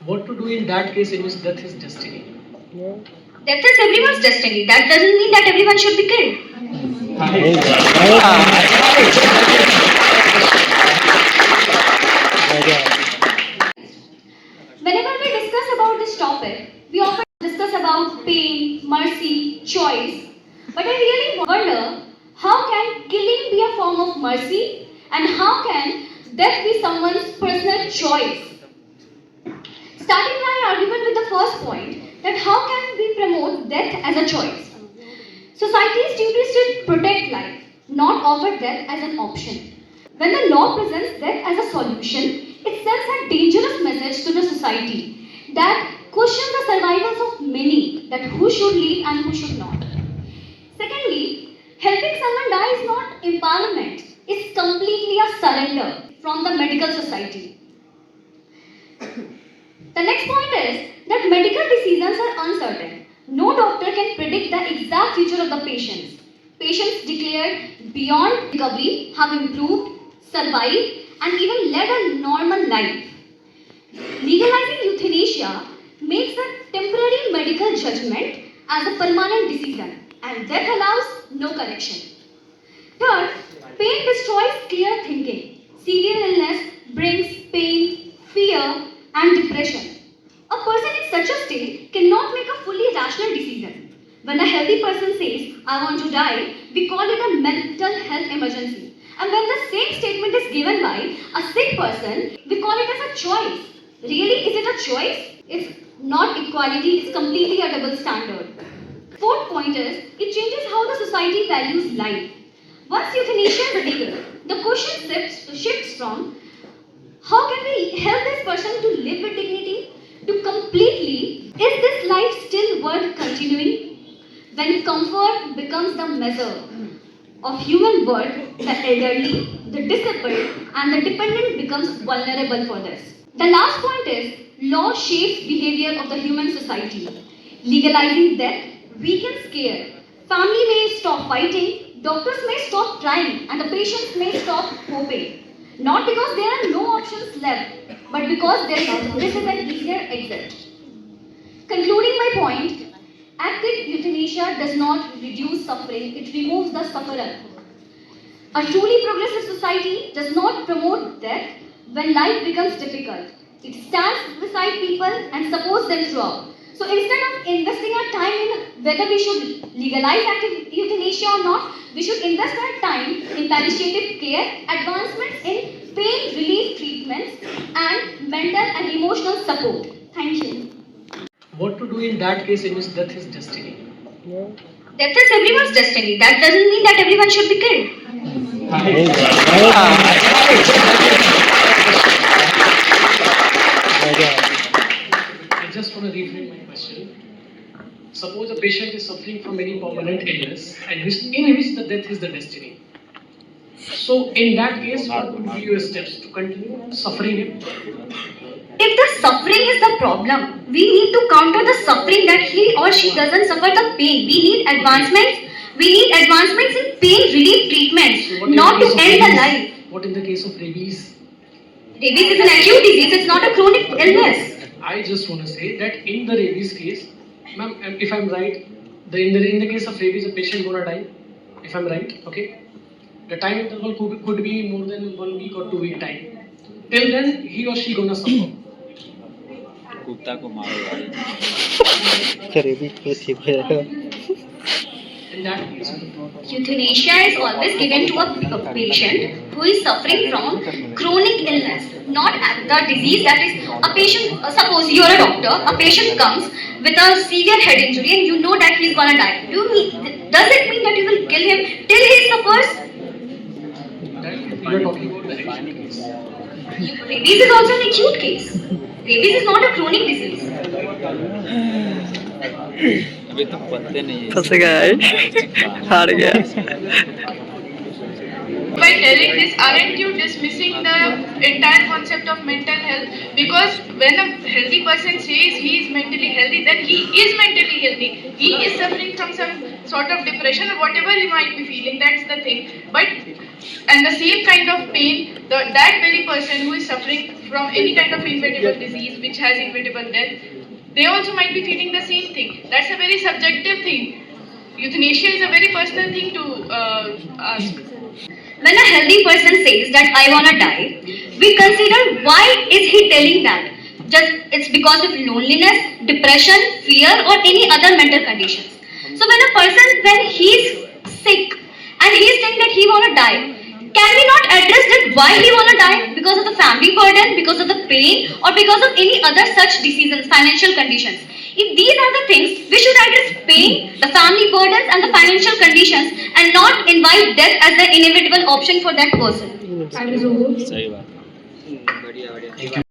What to do in that case in which death is destiny? Death is everyone's destiny. That doesn't mean that everyone should be killed. Whenever we discuss about this topic, we often discuss about pain, mercy, choice. But I really wonder, how can killing be a form of mercy, and how can death be someone's personal choice? Starting my argument with the first point, that how can we promote death as a choice? Society's duty is to protect life, not offer death as an option. When the law presents death as a solution, it sends a dangerous message to the society that questions the survivals of many, that who should live and who should not. Secondly, helping someone die is not empowerment, it's completely a surrender from the medical society. The next point is that medical decisions are uncertain. No doctor can predict the exact future of the patients. Patients declared beyond recovery have improved, survived, and even led a normal life. Legalizing euthanasia makes a temporary medical judgment as a permanent decision, and death allows no correction. Third, pain destroys clear thinking. Severe illness brings pain, fear, and depression. A person in such a state cannot make a fully rational decision. When a healthy person says, I want to die, we call it a mental health emergency. And when the same statement is given by a sick person, we call it as a choice. Really, is it a choice? It's not equality, it's completely a double standard. Fourth point is, it changes how the society values life. Once euthanasia is legal, the question shifts from how can we help this person to live with dignity to completely, is this life still worth continuing? When comfort becomes the measure of human worth, the elderly, the disabled, and the dependent becomes vulnerable for this. The last point is, law shapes behavior of the human society. Legalizing death weakens care. Family may stop fighting, doctors may stop trying, and the patients may stop hoping. Not because there are no options left, but because this is an easier exit. Concluding my point, active euthanasia does not reduce suffering, it removes the sufferer. A truly progressive society does not promote death when life becomes difficult. It stands beside people and supports them throughout. So instead of investing our time in whether we should legalize active euthanasia or not, we should invest our time in palliative care, advancements in pain relief treatments, and mental and emotional support. Thank you. What to do in that case in which death is destiny? Death is everyone's destiny. That doesn't mean that everyone should be killed. I just want to reframe my question. Suppose a patient is suffering from any permanent illness and in which the death is the destiny. So in that case, what would be your steps to continue suffering him? If the suffering is the problem, we need to counter the suffering that he or she doesn't suffer the pain. We need advancements. We need advancements in pain relief treatments, So not to end the life. What in the case of rabies? Rabies is an acute disease. It's not a chronic illness. I just want to say that in the rabies case, ma'am, if I'm right, in the case of rabies, a patient gonna die. If I'm right, okay. The time interval could be more than 1 week or 2 week time. Till then, he or she gonna suffer. कुत्ता को मारो भाई In that case, Euthanasia is always given to a patient who is suffering from chronic illness, not the disease that is a patient. Suppose you are a doctor, a patient comes with a severe head injury and you know that he is gonna die. Does it mean that you will kill him till he suffers? you are talking about the acute case. Rabies is also an acute case. Rabies is not a chronic disease. अभी तो पत्ते नहीं फंस गया हार गया By telling this, aren't you dismissing the entire concept of mental health? Because when a healthy person says he is mentally healthy, then he is mentally healthy. He is suffering from some sort of depression or whatever he might be feeling. That's the thing. And the same kind of pain, that very person who is suffering from any kind of inevitable disease which has inevitable death, they also might be feeling the same thing. That's a very subjective thing. Euthanasia is a very personal thing to ask. When a healthy person says that I wanna die, we consider why is he telling that? Just it's because of loneliness, depression, fear, or any other mental conditions. So when a person, when he's sick and he's saying that he wanna die, can we not address that why he wanna die? Because of the family burden, because of the pain, or because of any other such diseases, financial conditions? If these are the things, we should address pain, the family burdens, and the financial conditions, and not invite death as the inevitable option for that person. सही बात